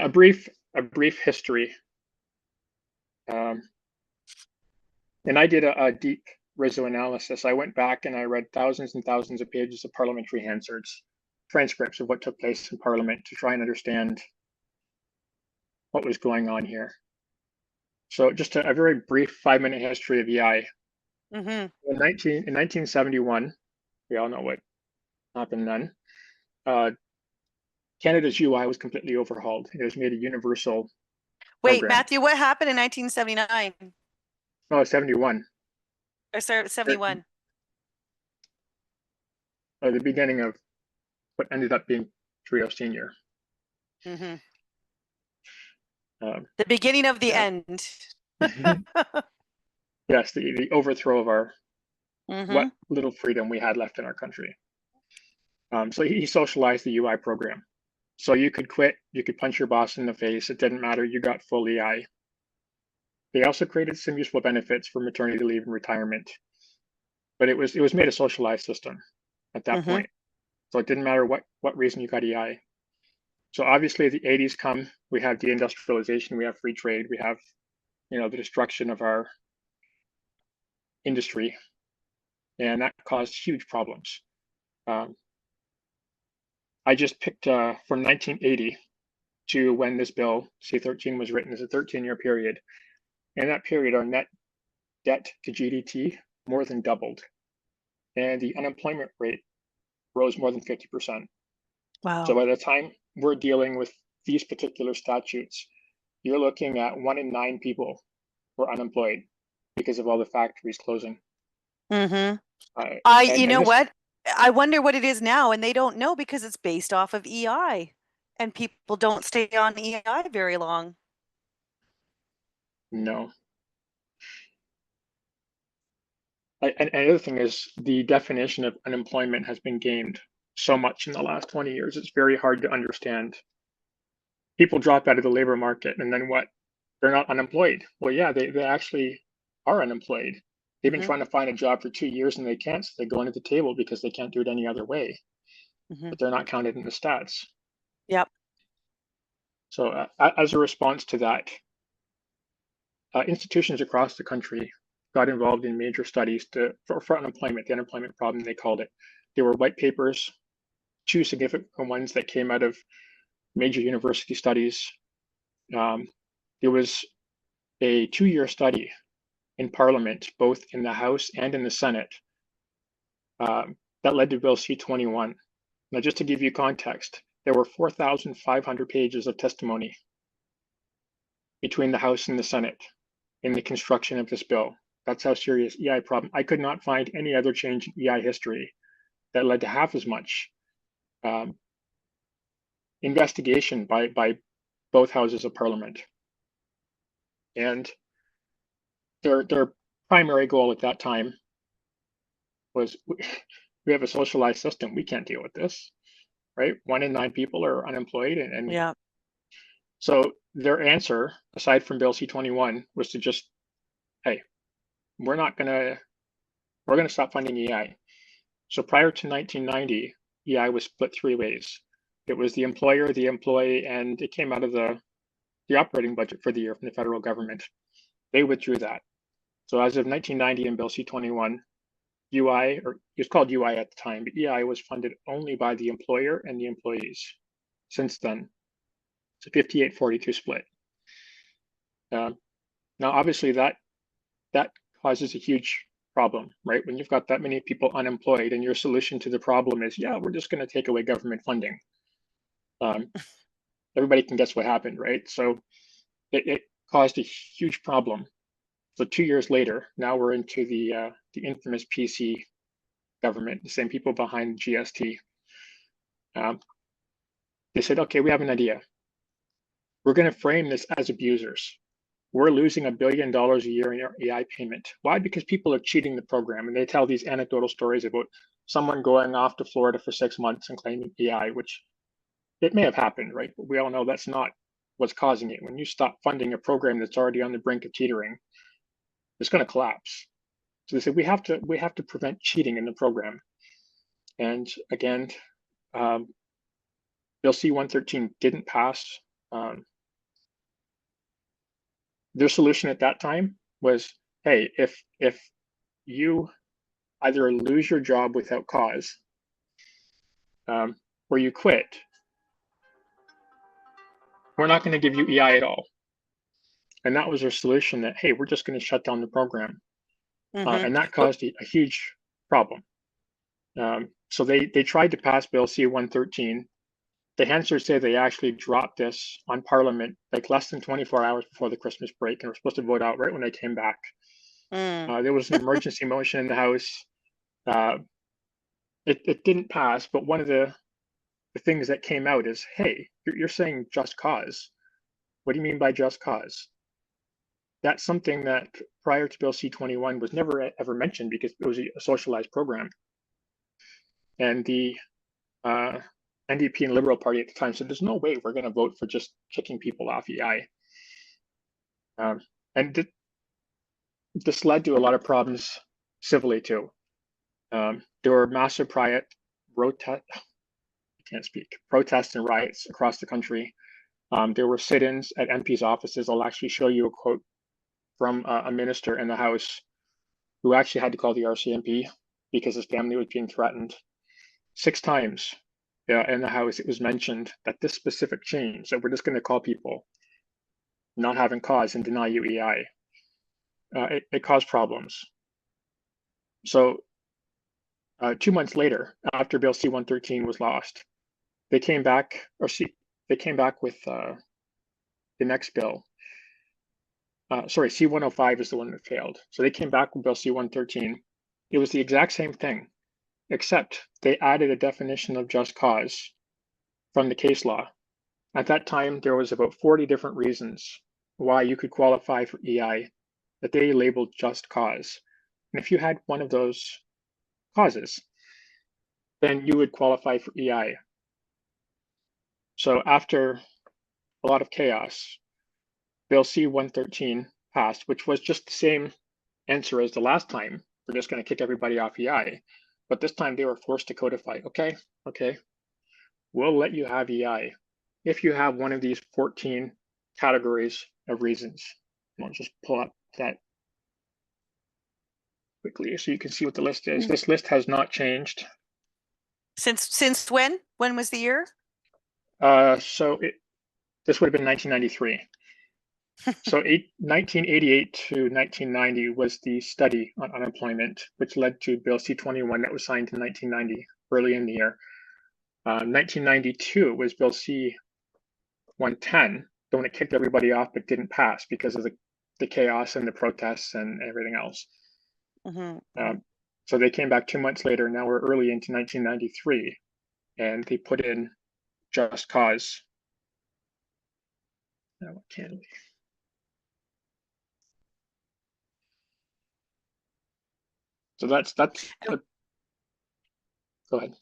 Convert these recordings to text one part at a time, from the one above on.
a brief history. Um, and I did a deep Rizzo analysis. I went back and I read thousands and thousands of pages of parliamentary Hansards, transcripts of what took place in Parliament to try and understand what was going on here. So just a very brief 5-minute history of EI. Mm-hmm. In 1971, we all know what happened then. Canada's UI was completely overhauled. It was made a universal Wait, program. Matthew, what happened in 1979 No, 71. or 71? The beginning of what ended up being Trio Senior. Mm-hmm. Um, The beginning of the yeah. end. Yes, the overthrow of our Mm-hmm. what little freedom we had left in our country. So he socialized the UI program. So you could quit, you could punch your boss in the face. It didn't matter. You got full EI. They also created some useful benefits for maternity leave and retirement, but it was made a socialized system at that Mm-hmm. point. So it didn't matter what reason you got EI. So obviously the 80s come, we have deindustrialization, we have free trade, we have the destruction of our industry, and that caused huge problems. I just picked from 1980 to when this bill C-13 was written as a 13-year period. In that period, our net debt to GDP more than doubled, and the unemployment rate rose more than 50%. Wow. So by the time we're dealing with these particular statutes, you're looking at 1 in 9 people were unemployed because of all the factories closing. Mm-hmm. You And know this, what? I wonder what it is now, and they don't know because it's based off of EI, and people don't stay on EI very long. no. And the other thing is the definition of unemployment has been gamed so much in the last 20 years. It's very hard to understand. People drop out of the labor market, and then what? They're not unemployed. Well, yeah, they actually are unemployed. They've been Mm-hmm. trying to find a job for 2 years and they can't, so they go into the table because they can't do it any other way. Mm-hmm. But they're not counted in the stats. Yep. So, as a response to that, institutions across the country got involved in major studies for unemployment, the unemployment problem, they called it. There were white papers, 2 significant ones that came out of major university studies. There was a 2-year study in Parliament, both in the House and in the Senate, that led to Bill C-21. Now, just to give you context, there were 4,500 pages of testimony between the House and the Senate in the construction of this bill. That's how serious EI problem. I could not find any other change in EI history that led to half as much investigation by both houses of Parliament. And their primary goal at that time was we have a socialized system. We can't deal with this, right? 1 in 9 people are unemployed. And Yeah. so their answer, aside from Bill C-21, was to just, hey, we're going to stop funding EI. So prior to 1990, EI was split 3 ways. It was the employer, the employee, and it came out of the operating budget for the year from the federal government. They withdrew that. So as of 1990 in Bill C-21, UI, or it was called UI at the time, but EI was funded only by the employer and the employees. Since then, it's a 58-42 split. Now, obviously, that causes a huge problem, right? When you've got that many people unemployed, and your solution to the problem is, yeah, we're just going to take away government funding. Everybody can guess what happened, right? So it caused a huge problem. So 2 years later, now we're into the infamous PC government, the same people behind GST. They said, okay, we have an idea. We're going to frame this as abusers. We're losing $1 billion a year in our EI payment. Why? Because people are cheating the program, and they tell these anecdotal stories about someone going off to Florida for 6 months and claiming EI, which it may have happened, right? But we all know that's not what's causing it. When you stop funding a program that's already on the brink of teetering, it's going to collapse. So they said we have to prevent cheating in the program. And again, Bill C-113 didn't pass. Their solution at that time was, hey, if you either lose your job without cause, or you quit, we're not going to give you EI at all. And that was their solution, that, hey, we're just going to shut down the program. Mm-hmm. And that But caused a huge problem. So they tried to pass Bill C-113. The Hansards say they actually dropped this on Parliament like less than 24 hours before the Christmas break, and were supposed to vote out right when they came back. There was an emergency motion in the House. It didn't pass, but one of the things that came out is, hey, you're saying just cause. What do you mean by just cause? That's something that prior to Bill C-21 was never ever mentioned, because it was a socialized program. And the NDP and Liberal Party at the time said, there's no way we're going to vote for just kicking people off EI. And this led to a lot of problems civilly too. There were massive protests and riots across the country. There were sit-ins at MPs' offices. I'll actually show you a quote from a minister in the House who actually had to call the RCMP because his family was being threatened. 6 times in the House, it was mentioned that this specific change, that we're just going to call people not having cause and deny you EI, it caused problems. So 2 months later, after Bill C-113 was lost, they came back, with the next bill. Sorry, C-105 is the one that failed. So they came back with Bill C-113. It was the exact same thing, except they added a definition of just cause from the case law. At that time, there was about 40 different reasons why you could qualify for EI that they labeled just cause. And if you had one of those causes, then you would qualify for EI. So after a lot of chaos, Bill C-113 passed, which was just the same answer as the last time. We're just going to kick everybody off EI. But this time they were forced to codify. Okay, we'll let you have EI if you have one of these 14 categories of reasons. I'll just pull up that quickly so you can see what the list is. This list has not changed. Since when? When was the year? This would have been 1993. So 1988 to 1990 was the study on unemployment, which led to Bill C-21 that was signed in 1990, early in the year. 1992 was Bill C-110, the one that kicked everybody off but didn't pass because of the chaos and the protests and everything else. So they came back 2 months later. Now we're early into 1993, and they put in just cause. Now, what can we? So that's go ahead.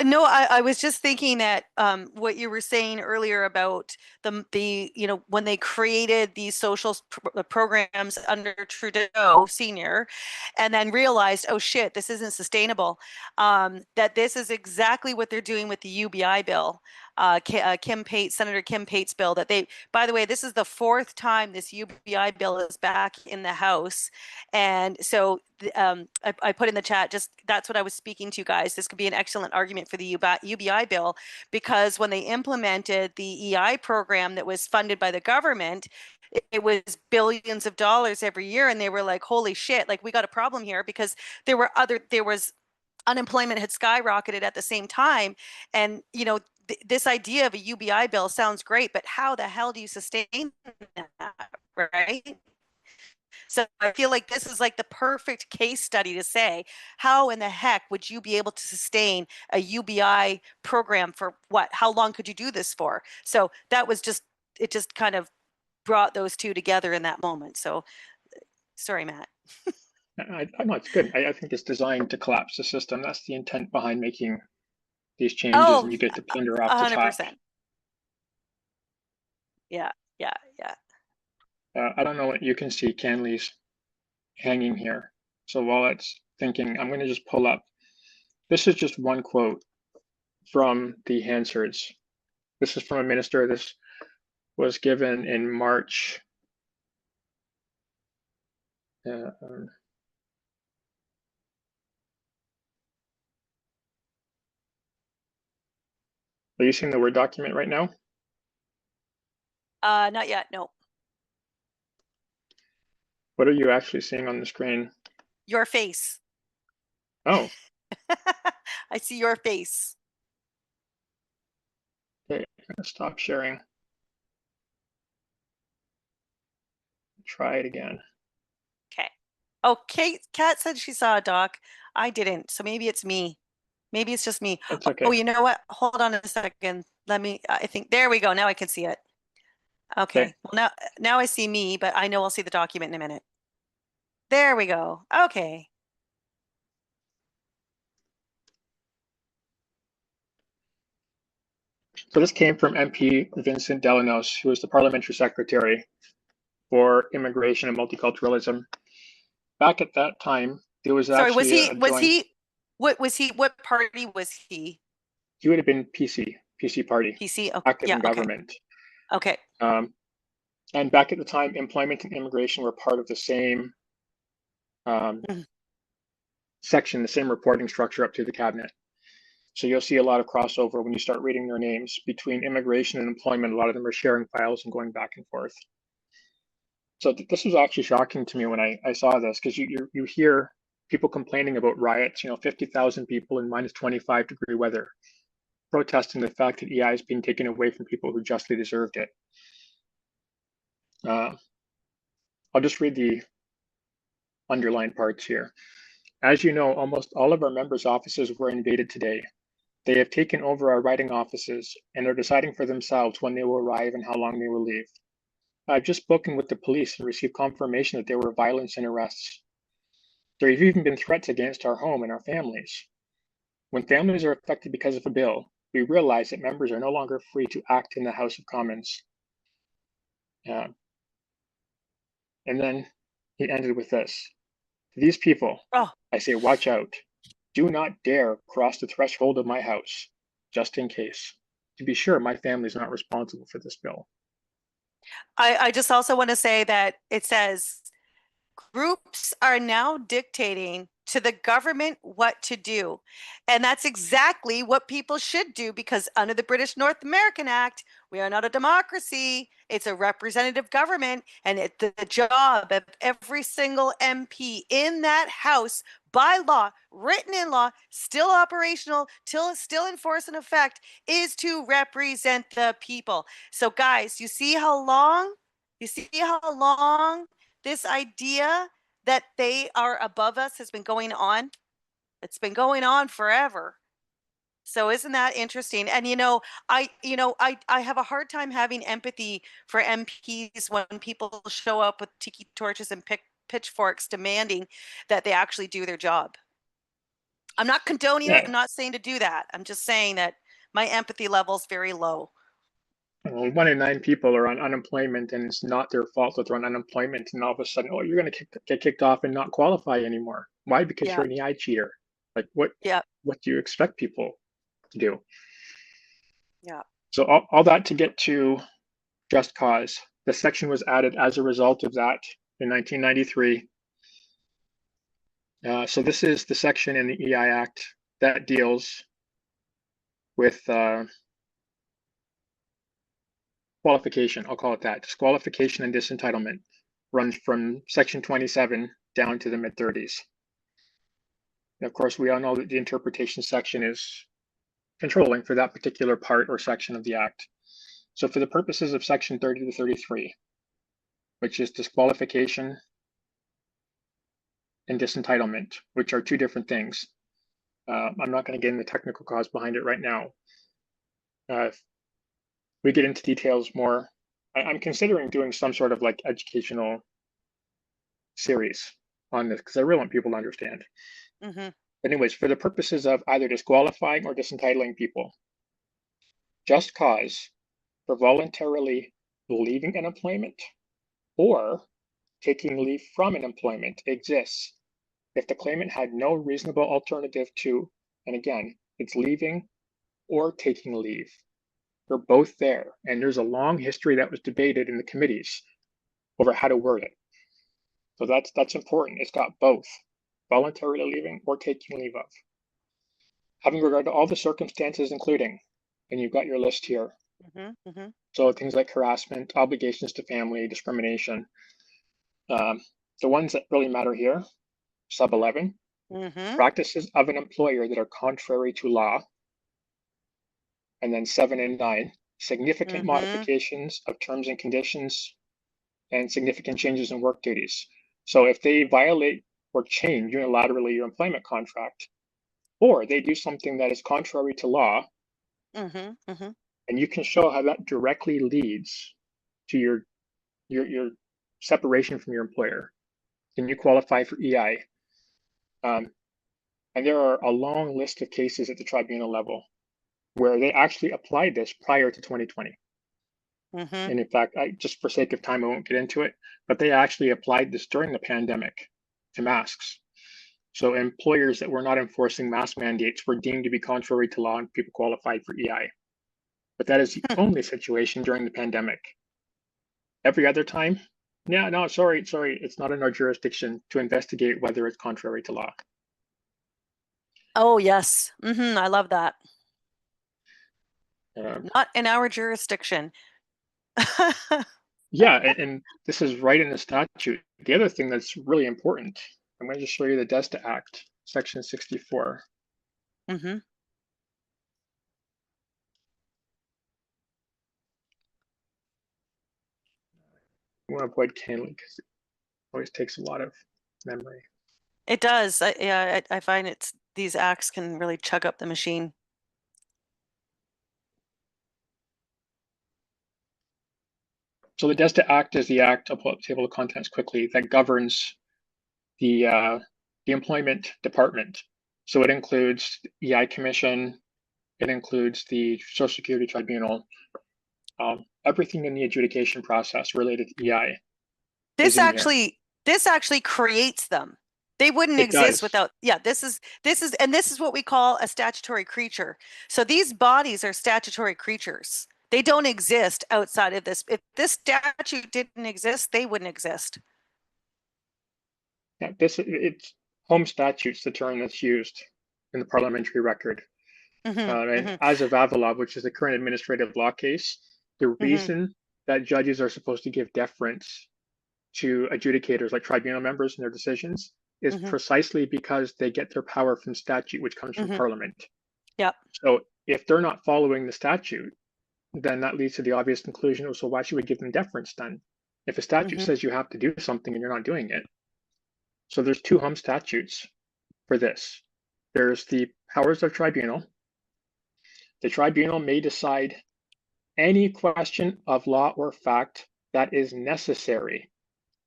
No, I was just thinking that what you were saying earlier about the when they created these social programs under Trudeau Senior, and then realized, oh shit, this isn't sustainable. That this is exactly what they're doing with the UBI bill, Senator Kim Pate's bill. That they, by the way, this is the 4th time this UBI bill is back in the House, and so I put in the chat, just that's what I was speaking to, guys. This could be an excellent argument for the UBI bill, because when they implemented the EI program that was funded by the government, it was billions of dollars every year, and they were like, holy shit, like we got a problem here, because there was unemployment had skyrocketed at the same time. And this idea of a UBI bill sounds great, but how the hell do you sustain that, right? So I feel like this is like the perfect case study to say, how in the heck would you be able to sustain a UBI program for what? How long could you do this for? So that was it just kind of brought those two together in that moment. So sorry, Matt. I know it's good. I think it's designed to collapse the system. That's the intent behind making these changes, and you get to plunder off the top. 100%. Yeah. I don't know what you can see. Canley's hanging here. So while it's thinking, I'm going to just pull up. This is just one quote from the Hansards. This is from a minister. This was given in March Are you seeing the Word document right now? Not yet, no. What are you actually seeing on the screen? Your face. Oh, I see your face. okay, I'm gonna stop sharing. Try it again. Okay. Oh, Kat said she saw a doc. I didn't, so maybe it's me. Maybe it's just me. That's Oh, okay. you know what? Hold on a second. I think, there we go. Now I can see it. Okay. Okay. Well, now I see me, but I know I'll see the document in a minute. There we go. Okay. So this came from MP Vincent Delanos, who was the parliamentary secretary for immigration and multiculturalism. Back at that time, there was Sorry, actually a joint. What party was he? He would have been PC party, PC? Oh, active yeah, in okay. government. Okay. And back at the time, employment and immigration were part of the same Mhm. section, the same reporting structure up to the cabinet. So you'll see a lot of crossover when you start reading their names between immigration and employment. A lot of them are sharing files and going back and forth. So this was actually shocking to me when I saw this, because you hear people complaining about riots, 50,000 people in minus 25-degree weather, protesting the fact that EI is being taken away from people who justly deserved it. I'll just read the underlined parts here. As you know, almost all of our members' offices were invaded today. They have taken over our writing offices and are deciding for themselves when they will arrive and how long they will leave. I've just spoken with the police and received confirmation that there were violence and arrests. There have even been threats against our home and our families. When families are affected because of a bill, we realize that members are no longer free to act in the House of Commons. Uh, and then he ended with this. To these people, Oh, I say, watch out. Do not dare cross the threshold of my house, just in case. To be sure, my family is not responsible for this bill. I just also want to say that it says groups are now dictating to the government what to do. And that's exactly what people should do, because under the British North American Act, we are not a democracy. It's a representative government. And the job of every single MP in that house, by law, written in law, still operational, still in force and effect, is to represent the people. So, guys, you see how long this idea that they are above us has been going on? It's been going on forever. So isn't that interesting? And I have a hard time having empathy for MPs when people show up with tiki torches and pitchforks demanding that they actually do their job. I'm not condoning it. Yeah, I'm not saying to do that. I'm just saying that my empathy level is very low. 1 in 9 people are on unemployment, and it's not their fault that they're on unemployment. And all of a sudden, oh, you're going to get kicked off and not qualify anymore. Why? Because Yeah. you're an EI cheater. Like what? Yeah. What do you expect people to do? Yeah. So all that to get to just cause. The section was added as a result of that in 1993. So this is the section in the EI Act that deals with qualification. I'll call it that. Disqualification and disentitlement runs from section 27 down to the mid 30s. Of course, we all know that the interpretation section is controlling for that particular part or section of the Act. So for the purposes of section 30 to 33, which is disqualification and disentitlement, which are two different things. I'm not going to get into the technical cause behind it right now. If we get into details more, I'm considering doing some sort of like educational series on this because I really want people to understand. Mm-hmm. But anyways, for the purposes of either disqualifying or disentitling people, just cause for voluntarily leaving an employment or taking leave from an employment exists if the claimant had no reasonable alternative to, and again, it's leaving or taking leave. They're both there. And there's a long history that was debated in the committees over how to word it. So that's important. It's got both voluntarily leaving or taking leave of. Having regard to all the circumstances, including, and you've got your list here. So things like harassment, obligations to family, discrimination. The ones that really matter here, sub 11, practices of an employer that are contrary to law. And then 7 and 9, significant modifications of terms and conditions and significant changes in work duties. So if they violate or change unilaterally your employment contract, or they do something that is contrary to law, and you can show how that directly leads to your separation from your employer, then you qualify for EI. And there are a long list of cases at the tribunal level where they actually applied this prior to 2020. And in fact, just for sake of time, I won't get into it, but they actually applied this during the pandemic to masks. So employers that were not enforcing mask mandates were deemed to be contrary to law and people qualified for EI. But that is the only situation during the pandemic. Every other time, yeah, no, sorry, it's not in our jurisdiction to investigate whether it's contrary to law. Oh, yes. I love that. Um, Not in our jurisdiction. Yeah, and this is right in the statute. The other thing that's really important, I'm going to just show you the DESDA Act, Section 64. Mm-hmm. I want to avoid Canley because it always takes a lot of memory. It does. I find these acts can really chug up the machine. So the DESDA Act is the act, I'll pull up the table of contents quickly, that governs the employment department. So it includes the EI Commission, it includes the Social Security Tribunal, everything in the adjudication process related to EI. This actually creates them. They wouldn't exist without, this is what we call a statutory creature. So these bodies are statutory creatures. They don't exist outside of this. If this statute didn't exist, they wouldn't exist. Yeah, it's home statutes, the term that's used in the parliamentary record. And as of Avalov, which is the current administrative law case, the reason that judges are supposed to give deference to adjudicators like tribunal members in their decisions is precisely because they get their power from statute, which comes from Parliament. Yep. So if they're not following the statute, then that leads to the obvious conclusion, oh, so why should we give them deference then? If a statute says you have to do something and you're not doing it. So there's two home statutes for this. There's the powers of tribunal. The tribunal may decide any question of law or fact that is necessary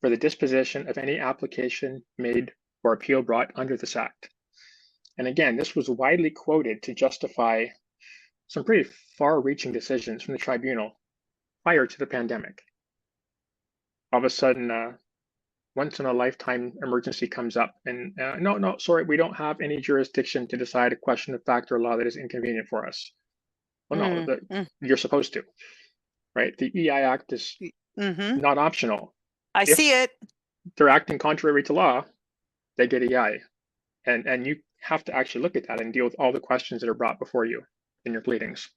for the disposition of any application made or appeal brought under this act. And again, this was widely quoted to justify some pretty far-reaching decisions from the tribunal prior to the pandemic. All of a sudden, once-in-a-lifetime emergency comes up, and no, sorry, we don't have any jurisdiction to decide a question of fact or law that is inconvenient for us. Well, no, you're supposed to, right? The EI Act is not optional. I see it. They're acting contrary to law, they get EI. And you have to actually look at that and deal with all the questions that are brought before you in your pleadings.